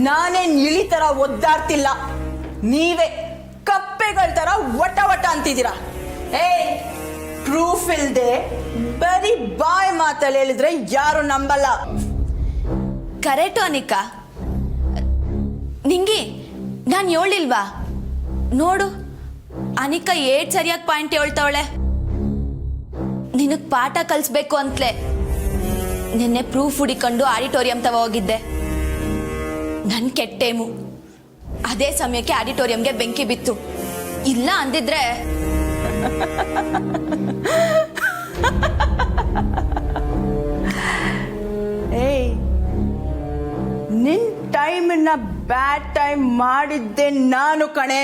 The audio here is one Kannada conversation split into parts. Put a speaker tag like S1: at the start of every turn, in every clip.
S1: ನಾನೇನ್ ಇಳಿ ತರ ಒದ್ದಾಡ್ತಿಲ್ಲ, ನೀವೇ ಕಪ್ಪೆಗಳ ತರ ವಟ ವಟ ಅಂತಿದ್ದೀರಾ. ಪ್ರೂಫ್ ಇಲ್ದೆ ಬರೀ ಬಾಯ್ ಮಾತಲ್ಲಿ ಹೇಳಿದ್ರೆ ಯಾರು ನಂಬಲ್ಲ.
S2: ಕರೆಕ್ಟು ಅನಿಕಾ, ನಿಂಗೆ ನಾನು ಹೇಳಿಲ್ವಾ? ನೋಡು ಅನಿಕಾ ಏಟ್ ಸರಿಯಾಗಿ ಪಾಯಿಂಟ್ ಹೇಳ್ತಾವಳೆ. ನಿನಗ್ ಪಾಠ ಕಲಿಸ್ಬೇಕು ಅಂತಲೇ ನಿನ್ನೆ ಪ್ರೂಫ್ ಹುಡಿಕೊಂಡು ಆಡಿಟೋರಿಯಂ ತವ ಹೋಗಿದ್ದೆ. ನನ್ ಕೆಟ್ಟೇಮು ಅದೇ ಸಮಯಕ್ಕೆ ಆಡಿಟೋರಿಯಂಗೆ ಬೆಂಕಿ ಬಿತ್ತು. ಇಲ್ಲ ಅಂದಿದ್ರೆ
S1: ನಿನ್ ಟೈಮ್ನ ಬ್ಯಾಡ್ ಟೈಮ್ ಮಾಡಿದ್ದೆ ನಾನು ಕಣೆ.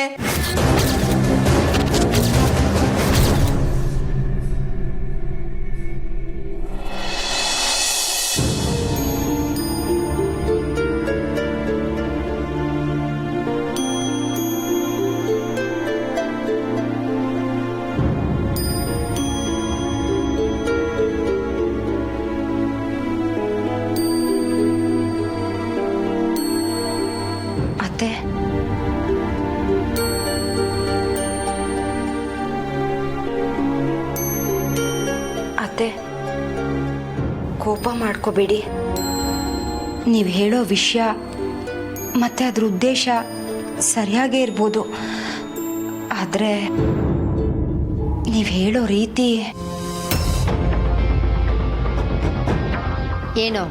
S3: ಅತ್ತೆ, ಕೋಪ ಮಾಡ್ಕೋಬೇಡಿ. ನೀವು ಹೇಳೋ ವಿಷಯ ಮತ್ತು ಅದ್ರ ಉದ್ದೇಶ ಸರಿಯಾಗೇ ಇರ್ಬೋದು, ಆದರೆ ನೀವು ಹೇಳೋ ರೀತಿ
S4: ಏನೋ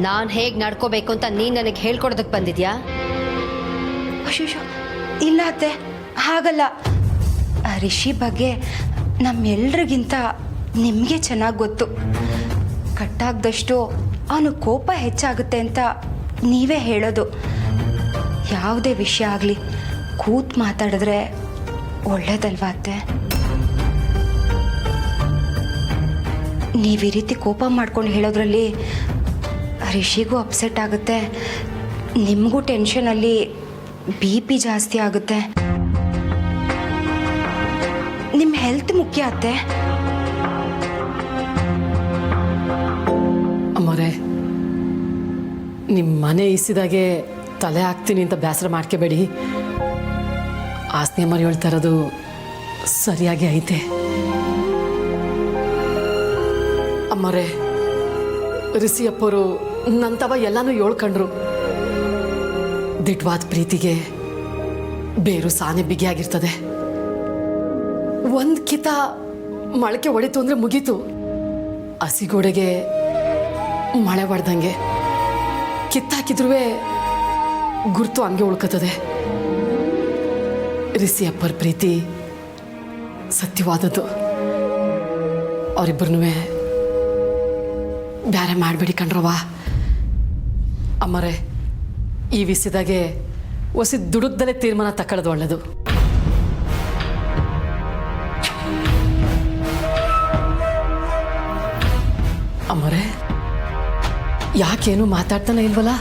S4: ನಾನು ಹೇಗೆ ನಡ್ಕೋಬೇಕು ಅಂತ ನೀನು ನನಗೆ ಹೇಳ್ಕೊಡೋದಕ್ಕೆ ಬಂದಿದ್ಯಾ?
S3: ಅಶೋಶೋ, ಇಲ್ಲ ಅತ್ತೆ, ಹಾಗಲ್ಲ. ರಿಷಿ ಬಗ್ಗೆ ನಮ್ಮೆಲ್ರಿಗಿಂತ ನಿಮಗೆ ಚೆನ್ನಾಗಿ ಗೊತ್ತು. ಕಟ್ಟಾಗ್ದಷ್ಟು ಅವನು ಕೋಪ ಹೆಚ್ಚಾಗುತ್ತೆ ಅಂತ ನೀವೇ ಹೇಳೋದು. ಯಾವುದೇ ವಿಷಯ ಆಗಲಿ ಕೂತ್ ಮಾತಾಡಿದ್ರೆ ಒಳ್ಳೇದಲ್ವಾ ಅತ್ತೆ? ನೀವು ಈ ರೀತಿ ಕೋಪ ಮಾಡ್ಕೊಂಡು ಹೇಳೋದ್ರಲ್ಲಿ ರಿಷಿಗೂ ಅಪ್ಸೆಟ್ ಆಗುತ್ತೆ, ನಿಮಗೂ ಟೆನ್ಷನಲ್ಲಿ BP ಜಾಸ್ತಿ ಆಗುತ್ತೆ. ನಿಮ್ಮ ಹೆಲ್ತ್ ಮುಖ್ಯ ಅತ್ತೆ.
S5: ಅಮ್ಮರೇ, ನಿಮ್ಮ ಮನೆ ಇಸಿದಾಗೆ ತಲೆ ಹಾಕ್ತೀನಿ ಅಂತ ಬೇಸರ ಮಾಡ್ಕೋಬೇಡಿ. ಆಸ್ತಿ ಮರಿ ಹೇಳ್ತಾ ಇರೋದು ಸರಿಯಾಗಿ ಐತೆ. ಅಮ್ಮರೇ, ರಿಸಿಯಪ್ಪರು ನಂತವ ಎಲ್ಲಾನು ಹೇಳ್ಕೊಂಡ್ರು. ದಿಟ್ವಾದ ಪ್ರೀತಿಗೆ ಬೇರು ಸಾನೆ ಬಿಗಿಯಾಗಿರ್ತದೆ. ಒಂದು ಕಿತ ಮೊಳಕೆ ಹೊಡಿತು ಅಂದರೆ ಮುಗೀತು. ಹಸಿಗೋಡೆಗೆ ಮಳೆ ಹೊಡೆದಂಗೆ ಕಿತ್ತಾಕಿದ್ರೂ ಗುರ್ತು ಹಂಗೆ ಉಳ್ಕತ್ತದೆ. ರಿಸಿಯಪ್ಪರ ಪ್ರೀತಿ ಸತ್ಯವಾದದ್ದು. ಅವರಿಬ್ಬರನ್ನೂ ಬ್ಯಾರೆ ಮಾಡಬೇಡಿ ಕಣ್ರವ್ವ. ಅಮ್ಮರೇ, ಈ ವಿಷಯದಾಗೆ ಹೊಸ ದುಡುಕ್ದಲ್ಲೇ ತೀರ್ಮಾನ ತಕೊಳ್ಳೋದು ಒಳ್ಳೆಯದು. ಅಮ್ಮರೇ, ಯಾಕೇನು ಮಾತಾಡ್ತಾನೆ ಇಲ್ವಲ್ಲ?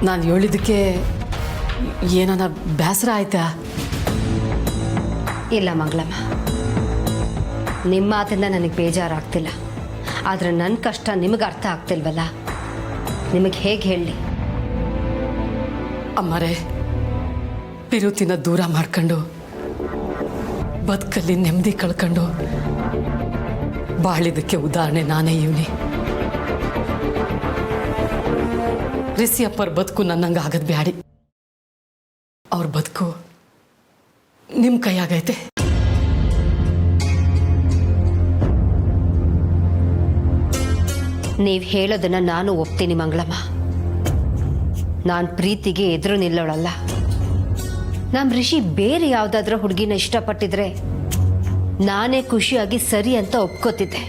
S5: ನಾನು ಹೇಳಿದ್ದಕ್ಕೆ ಏನಾನ ಬೇಸರ ಆಯ್ತಾ?
S4: ಇಲ್ಲ ಮಂಗಳಮ್ಮ, ನಿಮ್ಮ ಮಾತಿಂದ ನನಗೆ ಬೇಜಾರಾಗ್ತಿಲ್ಲ. ಆದರೆ ನನ್ನ ಕಷ್ಟ ನಿಮಗೆ ಅರ್ಥ ಆಗ್ತಿಲ್ವಲ್ಲ, ನಿಮಗೆ ಹೇಗೆ ಹೇಳಿ?
S5: ಅಮ್ಮರೇ, ಪಿರುತಿನ ದೂರ ಮಾಡ್ಕೊಂಡು ಬದುಕಲ್ಲಿ ನೆಮ್ಮದಿ ಕಳ್ಕೊಂಡು ಬಾಳಿದಕ್ಕೆ ಉದಾಹರಣೆ ನಾನೇ ಇವನಿ. ರಿಸಿಯಪ್ಪರ ಬದುಕು ನನ್ನಂಗೆ ಆಗದ್ ಬ್ಯಾಡಿ. ಅವ್ರ ಬದುಕು ನಿಮ್ಮ ಕೈಯಾಗೈತೆ.
S4: ನೀವು ಹೇಳೋದನ್ನ ನಾನು ಒಪ್ತೀನಿ ಮಂಗಳಮ್ಮ. ನಾನು ಪ್ರೀತಿಗೆ ಎದುರು ನಿಲ್ಲೋಳಲ್ಲ. ನಮ್ಮ ರಿಷಿ ಬೇರೆ ಯಾವುದಾದ್ರೂ ಹುಡುಗಿನ ಇಷ್ಟಪಟ್ಟಿದ್ರೆ ನಾನೇ ಖುಷಿಯಾಗಿ ಸರಿ ಅಂತ ಒಪ್ಕೋತಿದ್ದೆ.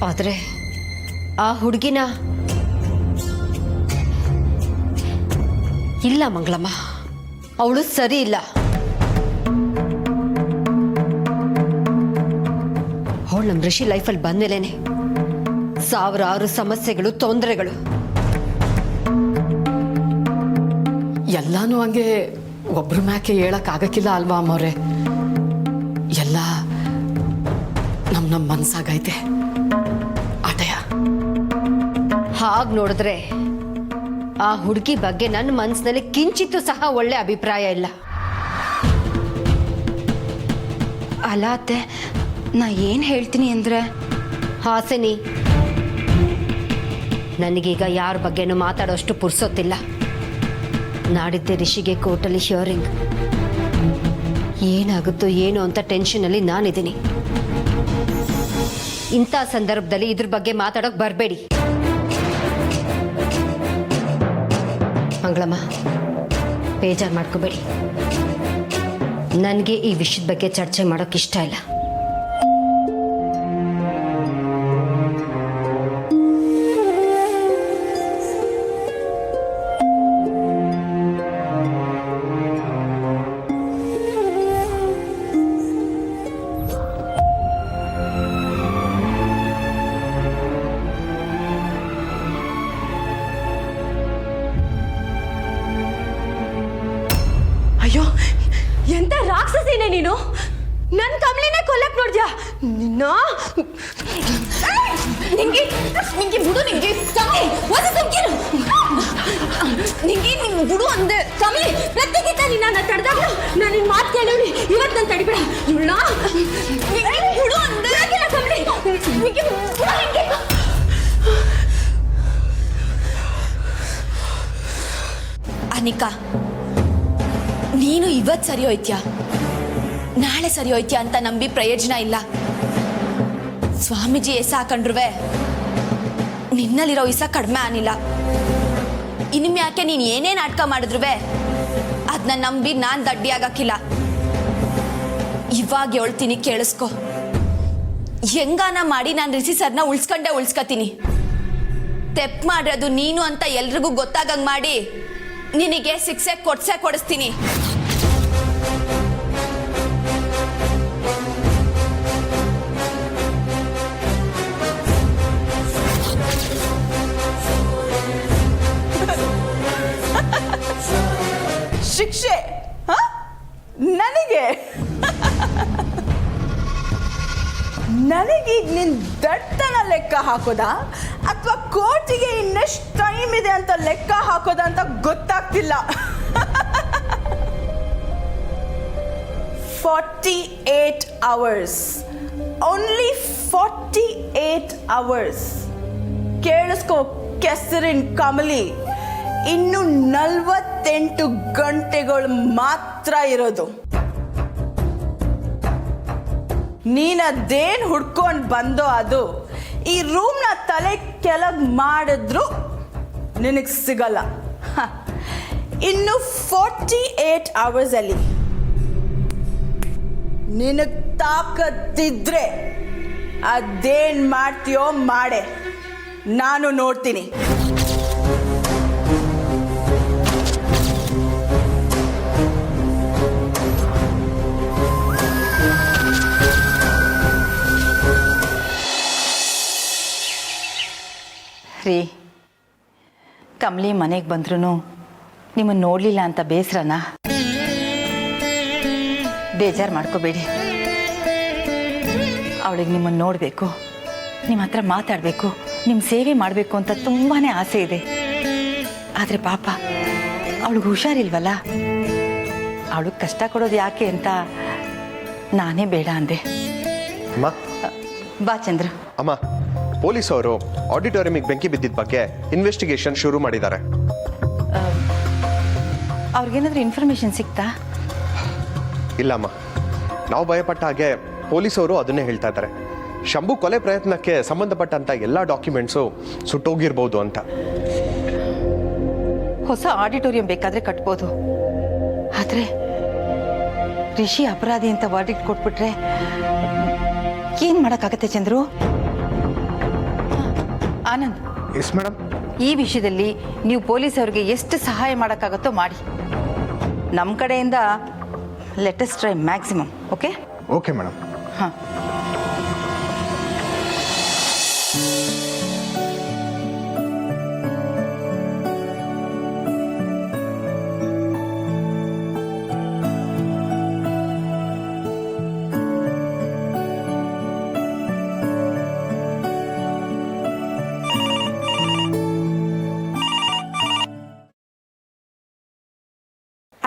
S4: ಆದರೆ ಆ ಹುಡುಗಿನ ಇಲ್ಲ ಮಂಗಳಮ್ಮ, ಅವಳು ಸರಿ ಇಲ್ಲ. ಅವಳು ನಮ್ಮ ರಿಷಿ ಲೈಫಲ್ಲಿ ಬಂದ್ಮೇಲೇನೆ ಸಾವಿರಾರು ಸಮಸ್ಯೆಗಳು, ತೊಂದರೆಗಳು.
S5: ಎಲ್ಲಾನು ಹಂಗೆ ಒಬ್ರ ಮ್ಯಾಕೆ ಹೇಳಕ್ಕಾಗಕ್ಕಿಲ್ಲ ಅಲ್ವಾ ಅಮ್ಮವ್ರೆ? ಎಲ್ಲ ನಮ್ಮ ಮನ್ಸಾಗೈತೆ ಆಟಯ.
S4: ಹಾಗೆ ನೋಡಿದ್ರೆ ಆ ಹುಡುಗಿ ಬಗ್ಗೆ ನನ್ನ ಮನಸ್ಸಿನಲ್ಲಿ ಕಿಂಚಿತ್ತೂ ಸಹ ಒಳ್ಳೆ ಅಭಿಪ್ರಾಯ ಇಲ್ಲ.
S3: ಅಲ್ಲ ಅತ್ತೆ, ನಾ ಏನು ಹೇಳ್ತೀನಿ ಅಂದರೆ,
S4: ಹಾಸಿನಿ, ನನಗೀಗ ಯಾರ ಬಗ್ಗೆನೂ ಮಾತಾಡೋಷ್ಟು ಪುರ್ಸೊತ್ತಿಲ್ಲ. ನಾಡಿದ್ದೆ ರಿಷಿಗೆ ಕೋರ್ಟಲ್ಲಿ ಹಿಯರಿಂಗ್. ಏನಾಗುತ್ತೋ ಏನೋ ಅಂತ ಟೆನ್ಷನಲ್ಲಿ ನಾನಿದ್ದೀನಿ. ಇಂಥ ಸಂದರ್ಭದಲ್ಲಿ ಇದ್ರ ಬಗ್ಗೆ ಮಾತಾಡೋಕೆ ಬರಬೇಡಿ. ಮಂಗಳಮ್ಮ, ಬೇಜಾರು ಮಾಡ್ಕೋಬೇಡಿ. ನನಗೆ ಈ ವಿಷಯದ ಬಗ್ಗೆ ಚರ್ಚೆ ಮಾಡೋಕೆ ಇಷ್ಟ ಇಲ್ಲ.
S3: ಅಯ್ಯೋ, ಎಂತ ರಾಕ್ಷಸಿನೇ ನೀನು! ನನ್ನ ಕಮಲಿನೇ ಕೊಲ್ಲಕ್ ನೋಡ್ದ್ಯಾ ನಿನ್ನ?
S2: ನಿಂಗೆ ನಿಂಗೆ ಬಿಡು, ನಿಂಗೆ ಕಮಲಿ ಒಂದು ಸುಮ್ಕಿರು. ನಿಂಗೆ ನಿಂಗೆ ಬಿಡು ಅಂದೆ.
S3: ಕಮಲಿ, ಪ್ರತ್ಯೇಕಿತ ನಿನ್ನ ತಡೆದಾಗ ನಾನು ನಿನ್ನ ಮಾತು ಕೇಳೋಳಿ. ಇವತ್ತು ನಾನು ತಡಿಬೇಡ ಇವಳ.
S2: ನಿಂಗೆ ಬಿಡು ಅಂದೆ.
S3: ಕಮಲಿ,
S2: ನಿಂಗೆ ಬಿಡು ನಿಂಗೆ. ಅನಿಕಾ, ನೀನು ಇವತ್ತು ಸರಿ ಹೋಯ್ತ್ಯಾ, ನಾಳೆ ಸರಿ ಹೋಯ್ತ್ಯಾ ಅಂತ ನಂಬಿ ಪ್ರಯೋಜನ ಇಲ್ಲ. ಸ್ವಾಮೀಜಿ ಎಸ ಹಾಕೊಂಡ್ರುವೆ ನಿನ್ನಲ್ಲಿರೋ ಇಸ ಕಡಿಮೆ ಆನಿಲ್ಲ. ಇನ್ಮೇಲೆ ಯಾಕೆ ನೀನು ಏನೇ ನಾಟಕ ಮಾಡಿದ್ರುವೆ ಅದನ್ನ ನಂಬಿ ನಾನು ದಡ್ಡಿ ಆಗಕ್ಕಿಲ್ಲ. ಇವಾಗ ಹೇಳ್ತೀನಿ, ಕೇಳಿಸ್ಕೊ. ಹೆಂಗಾನ ಮಾಡಿ ನಾನು ರಿಷಿ ಸರ್ನ ಉಳ್ಸ್ಕತೀನಿ. ತೆಪ್ ಮಾಡಿರೋದು ನೀನು ಅಂತ ಎಲ್ರಿಗೂ ಗೊತ್ತಾಗಂಗ್ ಮಾಡಿ ನಿನಗೆ ಶಿಕ್ಷೆ ಕೊಡಿಸ್ತೀನಿ.
S1: ಶಿಕ್ಷೆ ನನಗೆ? ನನಗೀಗ ನಿನ್ ದಡ್ತನ ಲೆಕ್ಕ ಹಾಕೋದಾ ಅಥವಾ ಕೋರ್ಟಿಗೆ ಇನ್ನೆಷ್ಟು ಟೈಮ್ ಇದೆ ಅಂತ ಲೆಕ್ಕ ಹಾಕೋದಾ ಅಂತ ಗೊತ್ತಾಗ್ತಿಲ್ಲ. 48 hours. Only 48 hours. ಕೇಳಿಸ್ಕೋ ಕೆಸರಿನ ಕಮಲಿ, ಇನ್ನು 48 ಗಂಟೆಗಳು ಮಾತ್ರ ಇರೋದು. ನೀನದೇನು ಹುಡ್ಕೊಂಡು ಬಂದೋ ಅದು ಈ ರೂಮ್ನ ತಲೆ ಕೆಳಗೆ ಮಾಡಿದ್ರು ನಿನಗೆ ಸಿಗಲ್ಲ. ಇನ್ನು 48 hours ಅಲ್ಲಿ ನಿನಗೆ ತಾಕತ್ತಿದ್ರೆ ಅದೇನ್ ಮಾಡ್ತೀಯೋ ಮಾಡೆ, ನಾನು ನೋಡ್ತೀನಿ.
S6: ರೀ, ಕಮಲಿ ಮನೆಗೆ ಬಂದ್ರೂ ನಿಮ್ಮನ್ನು ನೋಡಲಿಲ್ಲ ಅಂತ ಬೇಸರನಾ? ಬೇಜಾರು ಮಾಡ್ಕೋಬೇಡಿ. ಅವಳಿಗೆ ನಿಮ್ಮನ್ನು ನೋಡಬೇಕು, ನಿಮ್ಮ ಹತ್ರ ಮಾತಾಡಬೇಕು, ನಿಮ್ಮ ಸೇವೆ ಮಾಡಬೇಕು ಅಂತ ತುಂಬಾ ಆಸೆ ಇದೆ. ಆದರೆ ಪಾಪ ಅವಳಿಗೆ ಹುಷಾರಿಲ್ವಲ್ಲ, ಅವಳಿಗೆ ಕಷ್ಟ ಕೊಡೋದು ಯಾಕೆ ಅಂತ ನಾನೇ ಬೇಡ ಅಂದೆ.
S7: ಅಮ್ಮ,
S6: ಬಾ ಚಂದ್ರ.
S7: ಅಮ್ಮ, ಪೊಲೀಸ್ ಅವರು ಆಡಿಟೋರಿಯಂಗೆ ಬೆಂಕಿ ಬಿದ್ದಿದ್ದ ಬಗ್ಗೆ ಇನ್ವೆಸ್ಟಿಗೇಷನ್ ಶುರು ಮಾಡಿದ್ದಾರೆ.
S6: ಅವ್ರಿಗೇನಾದ್ರೂ ಇನ್ಫಾರ್ಮೇಶನ್ ಸಿಗ್ತಾ?
S7: ಇಲ್ಲಮ್ಮ, ನಾವು ಭಯಪಟ್ಟ ಹಾಗೆ ಪೊಲೀಸವರು ಅದನ್ನೇ ಹೇಳ್ತಾ ಇದ್ದಾರೆ. ಶಂಭು ಕೊಲೆ ಪ್ರಯತ್ನಕ್ಕೆ ಸಂಬಂಧಪಟ್ಟಂತ ಎಲ್ಲ ಡಾಕ್ಯುಮೆಂಟ್ಸು ಸುಟ್ಟೋಗಿರ್ಬೋದು ಅಂತ.
S6: ಹೊಸ ಆಡಿಟೋರಿಯಂ ಬೇಕಾದ್ರೆ ಕಟ್ಬೋದು, ಆದರೆ ರಿಷಿ ಅಪರಾಧಿ ಅಂತ ವರ್ಡಿಕ್ಟ್ ಕೊಟ್ಬಿಟ್ರೆ ಏನ್ ಮಾಡಕ್ಕಾಗತ್ತೆ ಚಂದ್ರು? ಆನಂದ್,
S7: ಎಸ್ ಮೇಡಮ್.
S6: ಈ ವಿಷಯದಲ್ಲಿ ನೀವು ಪೊಲೀಸ್ ಅವರಿಗೆ ಎಷ್ಟು ಸಹಾಯ ಮಾಡೋಕ್ಕಾಗತ್ತೋ ಮಾಡಿ. ನಮ್ಮ ಕಡೆಯಿಂದ latest try maximum. Okay
S7: okay ಮೇಡಮ್.
S6: ಹಾಂ.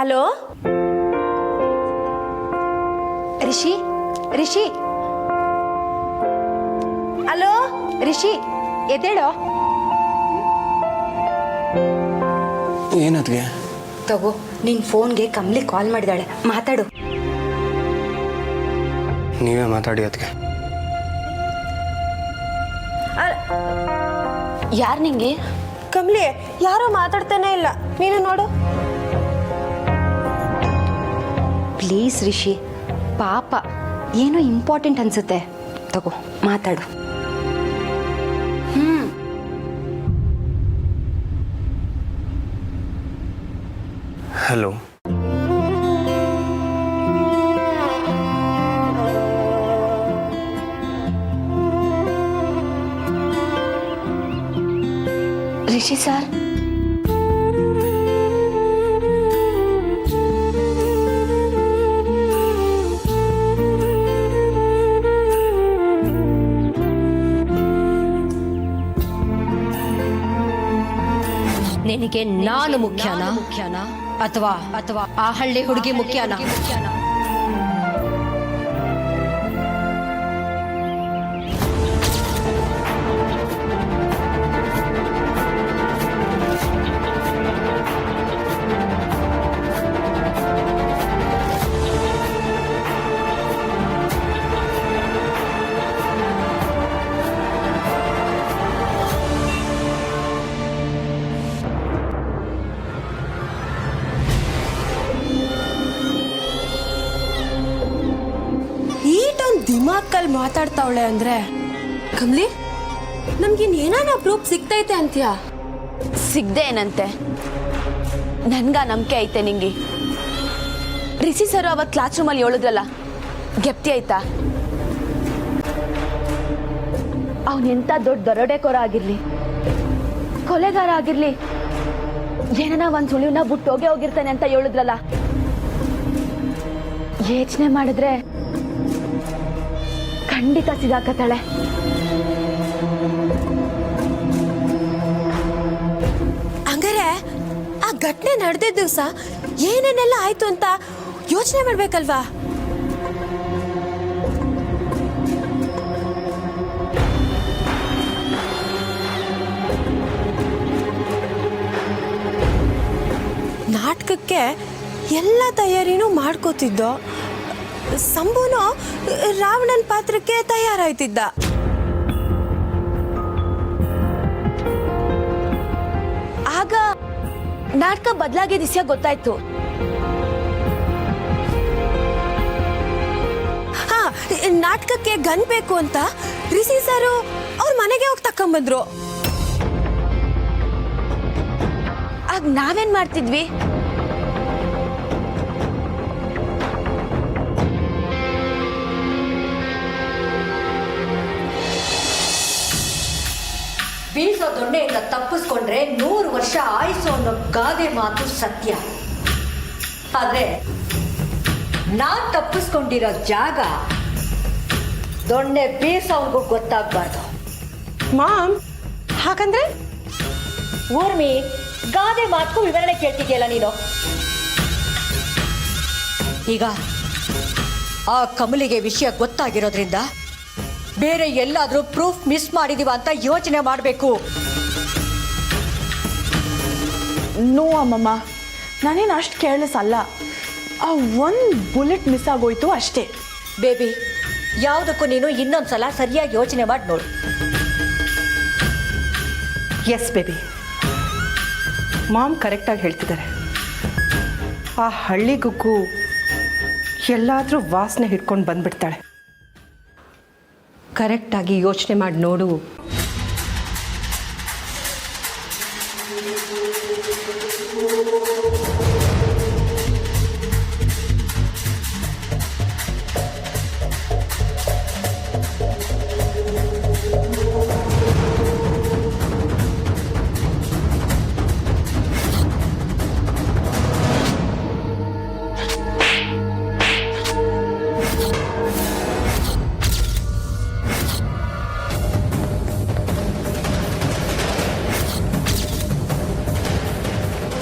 S3: ಹಲೋ
S4: ರಿಷಿ ರಿಷಿ
S3: ಹಲೋ
S4: ರಿಷಿ ಎದ್ದೇಳೋ.
S8: ಏನದ್ಗೆ?
S4: ತಗೋ, ನಿನ್ ಫೋನ್ಗೆ ಕಮಲಿ ಕಾಲ್ ಮಾಡಿದಾಳೆ, ಮಾತಾಡು.
S8: ನೀವೇ ಮಾತಾಡಿ ಅದಕ್ಕೆ.
S2: ಯಾರು ನಿಂಗೆ?
S3: ಕಮಲಿ ಯಾರೋ ಮಾತಾಡ್ತಾನೆ ಇಲ್ಲ, ನೀನು ನೋಡು.
S4: ಪ್ಲೀಸ್ ರಿಷಿ, ಪಾಪ ಏನೋ ಇಂಪಾರ್ಟೆಂಟ್ ಅನ್ಸುತ್ತೆ, ತಗೋ ಮಾತಾಡು.
S8: ಹಲೋ.
S2: ರಿಷಿ ಸರ್,
S4: ನಿನಗೆ ನಾನು ಮುಖ್ಯನಾ ಅಥವಾ ಆ ಹಳ್ಳಿ ಹುಡುಗಿ ಮುಖ್ಯನಾ?
S3: ದಿಮಾಕಲ್ಲಿ ಮಾತಾಡ್ತಾವಳೆ ಅಂದ್ರೆ ಕಮಲಿ, ನಮ್ಗಿನ್ ಏನಾನ ಪ್ರೂಫ್ ಸಿಗ್ತೈತೆ ಅಂತ್ಯಾ?
S2: ಸಿಗ್ದೆ ಏನಂತೆ? ನನ್ಗ ನಂಬಿಕೆ ಐತೆ ನಿಂಗೆ. ರಿಷಿ ಸರ್ ಅವತ್ತು ಕ್ಲಾಸ್ ರೂಮಲ್ಲಿ ಹೇಳಿದ್ರಲ್ಲ, ಗೆಪ್ತಿ ಆಯ್ತಾ? ಅವನೆಂತ ದೊಡ್ಡ ದರೋಡೆಕೋರ ಆಗಿರ್ಲಿ, ಕೊಲೆಗಾರ ಆಗಿರ್ಲಿ, ಏನನ ಒಂದ್ ಸುಳಿವನ್ನ ಬಿಟ್ಟು ಹೋಗಿರ್ತಾನೆ ಅಂತ ಹೇಳಿದ್ರಲ್ಲ, ಯೋಚನೆ ಮಾಡಿದ್ರೆ ಖಂಡಿತ ಸಿಗಾಕತ್ತಾಳೆ.
S3: ಹಂಗಾರೆ ಆ ಘಟನೆ ನಡೆದಿದ್ದ ದಿವಸ ಏನೇನೆಲ್ಲ ಆಯ್ತು ಅಂತ ಯೋಚನೆ ಮಾಡ್ಬೇಕಲ್ವಾ? ನಾಟಕಕ್ಕೆ ಎಲ್ಲ ತಯಾರಿನೂ ಮಾಡ್ಕೋತಿದ್ದೋ. ಸಂಭೂನು ರಾವಣನ್ ಪಾತ್ರಕ್ಕೆ ತಯಾರಾಯ್ತಿದ್ದ.
S2: ಆಗ ನಾಟಕ ಬದಲಾಗಿದ್ದ ವಿಷಯ ಗೊತ್ತಾಯ್ತು.
S3: ಹಾ, ನಾಟಕಕ್ಕೆ ಗನ್ ಬೇಕು ಅಂತ ರಿಷಿ ಸಾರು ಅವ್ರ ಮನೆಗೆ ಹೋಗಿ ತಕೊಂಬಂದ್ರು.
S2: ಆಗ ನಾವೇನ್ ಮಾಡ್ತಿದ್ವಿ?
S4: ಬೀಸೋ ದೊಣ್ಣೆಯಿಂದ ತಪ್ಪಿಸ್ಕೊಂಡ್ರೆ 100 ವರ್ಷ ಆಯುಸು ಅನ್ನೋ ಗಾದೆ ಮಾತು ಸತ್ಯ. ಆದ್ರೆ ನಾನ್ ತಪ್ಪಿಸ್ಕೊಂಡಿರೋ ಜಾಗ ದೊಣ್ಣೆ ಬೀಸೋನ್ಗೂ ಗೊತ್ತಾಗ್ಬಾರ್ದು.
S3: ಮಾಮ್, ಹಾಗಂದ್ರೆ
S4: ಊರ್ಮಿ, ಗಾದೆ ಮಾತು ವಿವರಣೆ ಕೇಳ್ತಿದ್ಯಲ್ಲ ನೀನು. ಈಗ ಆ ಕಮಲಿಗೆ ವಿಷಯ ಗೊತ್ತಾಗಿರೋದ್ರಿಂದ ಬೇರೆ ಎಲ್ಲಾದ್ರೂ ಪ್ರೂಫ್ ಮಿಸ್ ಮಾಡಿದೀವ ಅಂತ ಯೋಚನೆ ಮಾಡಬೇಕು.
S1: ನೋ ಅಮ್ಮಮ್ಮ, ನಾನೇನು ಅಷ್ಟು ಕೇರ್ಲೆಸ್ ಅಲ್ಲ. ಆ ಒಂದು ಬುಲೆಟ್ ಮಿಸ್ ಆಗೋಯ್ತು ಅಷ್ಟೇ.
S4: ಬೇಬಿ, ಯಾವುದಕ್ಕೂ ನೀನು ಇನ್ನೊಂದ್ಸಲ ಸರಿಯಾಗಿ ಯೋಚನೆ ಮಾಡಿ ನೋಡು.
S6: ಎಸ್ ಬೇಬಿ, ಮಾಮ್ ಕರೆಕ್ಟಾಗಿ ಹೇಳ್ತಿದ್ದಾರೆ. ಆ ಹಳ್ಳಿ ಗುಗ್ಗು ಎಲ್ಲಾದರೂ ವಾಸನೆ ಹಿಡ್ಕೊಂಡು ಬಂದ್ಬಿಡ್ತಾಳೆ.
S4: ಕರೆಕ್ಟಾಗಿ ಯೋಚನೆ ಮಾಡಿ ನೋಡು.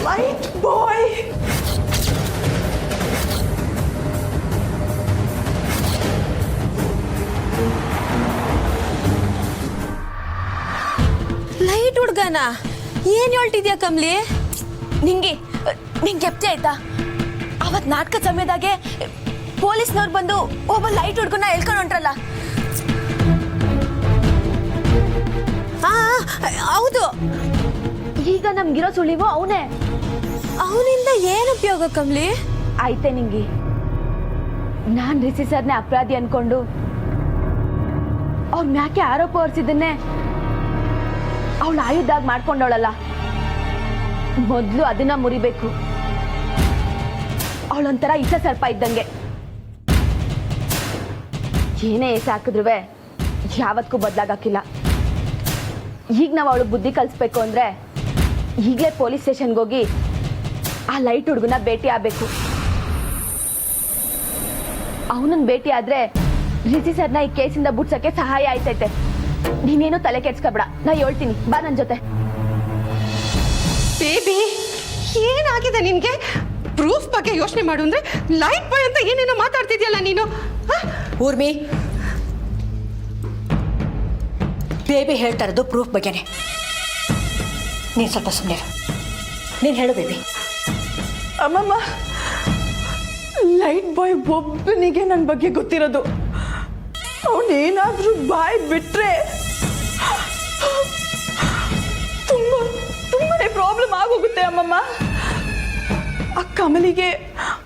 S1: Light boy!
S2: ಈಗನ ಏನು ಹೇಳ್ತಿದ್ಯಾ ಕಮ್ಲಿ? ನಿಂಗೆ ಎಪ್ತಿ ಆಯ್ತಾ? ಅವತ್ತು ನಾಟಕ ಸಮಯದಾಗೆ ಪೊಲೀಸ್ನವ್ರು ಬಂದು ಒಬ್ಬ ಲೈಟ್ ಹುಡ್ಗನ್ನ ಎಳ್ಕೊಂಡು ಹೊಂಟ್ರಲ್ಲ. ಹೌದು, ಈಗ ನಮ್ಗಿರೋ ಸುಳಿವು ಅವನೇ. ಅವನಿಂದ ಏನು ಉಪಯೋಗ ಕಮ್ಲಿ? ಆಯ್ತೆ ನಿಂಗೆ, ನಾನ್ ರಿಷಿ ಸರ್ನೇ ಅಪರಾಧಿ ಅನ್ಕೊಂಡು ಅವ್ರ ಮ್ಯಾಕೆ ಆರೋಪ ಹೊರಿಸಿದ್ದನ್ನೇ ಅವಳು ಆಯುಧಾಗಿ ಮಾಡ್ಕೊಂಡವಳಲ್ಲ. ಮೊದಲು ಅದನ್ನ ಮುರಿಬೇಕು. ಅವಳೊಂಥರ ಇಸ ಸರ್ಪ ಇದ್ದಂಗೆ, ಏನೇ ಏಸೆ ಹಾಕಿದ್ರು ಯಾವತ್ತೂ ಬದಲಾಗಕ್ಕಿಲ್ಲ. ಈಗ ನಾವು ಅವಳು ಬುದ್ಧಿ ಕಲಿಸ್ಬೇಕು ಅಂದ್ರೆ ಈಗಲೇ ಪೊಲೀಸ್ ಸ್ಟೇಷನ್ಗೆ ಹೋಗಿ ಆ ಲೈಟ್ ಹುಡುಗನ ಭೇಟಿ ಆಗಬೇಕು. ಅವನನ್ನ ಭೇಟಿ ಆದ್ರೆ ರಿಷಿ ಸರ್ನ ಈ ಕೇಸಿಂದ ಬಿಡ್ಸಕ್ಕೆ ಸಹಾಯ ಆಯ್ತೈತೆ. ನೀನೇನು ತಲೆ ಕೆಡ್ಸ್ಕೊಬೇಡ, ನಾ ಹೇಳ್ತೀನಿ, ಬಾ ನನ್ನ ಜೊತೆ.
S3: ಬೇಬಿ, ಏನಾಗಿದೆ ನಿನ್ಗೆ? ಪ್ರೂಫ್ ಬಗ್ಗೆ ಯೋಚನೆ ಮಾಡು ಅಂದ್ರೆ ಲೈಟ್ ಬಾಯ್ ಅಂತ ಏನೇನೋ ಮಾತಾಡ್ತಿದ್ಯಲ್ಲ ನೀನು.
S6: ಊರ್ಮಿ, ಬೇಬಿ ಹೇಳ್ತಾ ಇರೋದು ಪ್ರೂಫ್ ಬಗ್ಗೆನೆ. ನೀನು ಸ್ವಲ್ಪ ಸುಮ್ಮನೆ ನೀನು ಹೇಳು ಬೇಬಿ.
S1: ಅಮ್ಮಮ್ಮ, ಲೈಟ್ ಬಾಯ್ ಒಬ್ಬನಿಗೆ ನನ್ನ ಬಗ್ಗೆ ಗೊತ್ತಿರೋದು. ಅವನೇನಾದ್ರೂ ಬಾಯ್ ಬಿಟ್ರೆ ತುಂಬಾನೇ ಪ್ರಾಬ್ಲಮ್ ಆಗೋಗುತ್ತೆ ಅಮ್ಮಮ್ಮ. ಆ ಕಮಲಿಗೆ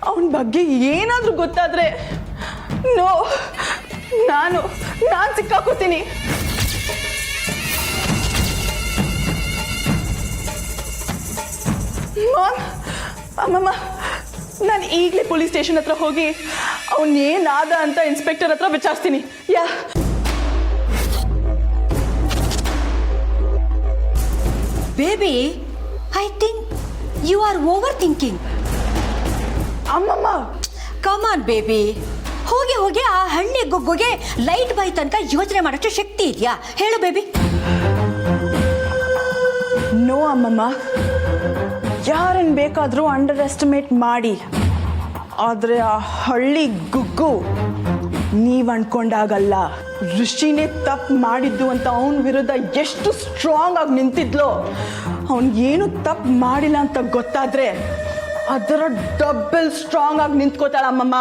S1: ಅವನ ಬಗ್ಗೆ ಏನಾದ್ರೂ ಗೊತ್ತಾದ್ರೆ ನಾನು ಸಿಕ್ಕಾಕೋತೀನಿ. ಅಮ್ಮಮ್ಮ, ನಾನು ಈಗಲೇ ಪೊಲೀಸ್ ಸ್ಟೇಷನ್ ಹತ್ರ ಹೋಗಿ ಅವನೇನಾದ ಅಂತ ಇನ್ಸ್ಪೆಕ್ಟರ್ ಹತ್ರ ವಿಚಾರಿಸ್ತೀನಿ.
S6: Baby, I think you are overthinking.
S1: ಅಮ್ಮಮ್ಮ,
S6: ಕಮಾನ್ ಬೇಬಿ, ಹೋಗಿ ಆ ಹಳ್ಳಿ ಗೊಗ್ಗೋಗೆ ಲೈಟ್ ಬಾಯ್ ತನಕ ಯೋಚನೆ ಮಾಡೋಷ್ಟು ಶಕ್ತಿ ಇದೆಯಾ? ಹೇಳು ಬೇಬಿ.
S1: ನೋ ಅಮ್ಮಮ್ಮ, ಯಾರನ್ನು ಬೇಕಾದರೂ ಅಂಡರ್ ಎಸ್ಟಿಮೇಟ್ ಮಾಡಿ, ಆದರೆ ಆ ಹಳ್ಳಿ ಗುಗ್ಗು ನೀವು ಅನ್ಕೊಂಡಾಗಲ್ಲ. ಋಷಿನೇ ತಪ್ಪು ಮಾಡಿದ್ದು ಅಂತ ಅವನ ವಿರುದ್ಧ ಎಷ್ಟು ಸ್ಟ್ರಾಂಗ್ ಆಗಿ ನಿಂತಿದ್ಲೋ, ಅವನಿಗೇನು ತಪ್ಪು ಮಾಡಿಲ್ಲ ಅಂತ ಗೊತ್ತಾದ್ರೆ ಅದರ ಡಬಲ್ ಸ್ಟ್ರಾಂಗ್ ಆಗಿ ನಿಂತ್ಕೋತಾಳ ಅಮ್ಮಮ್ಮ.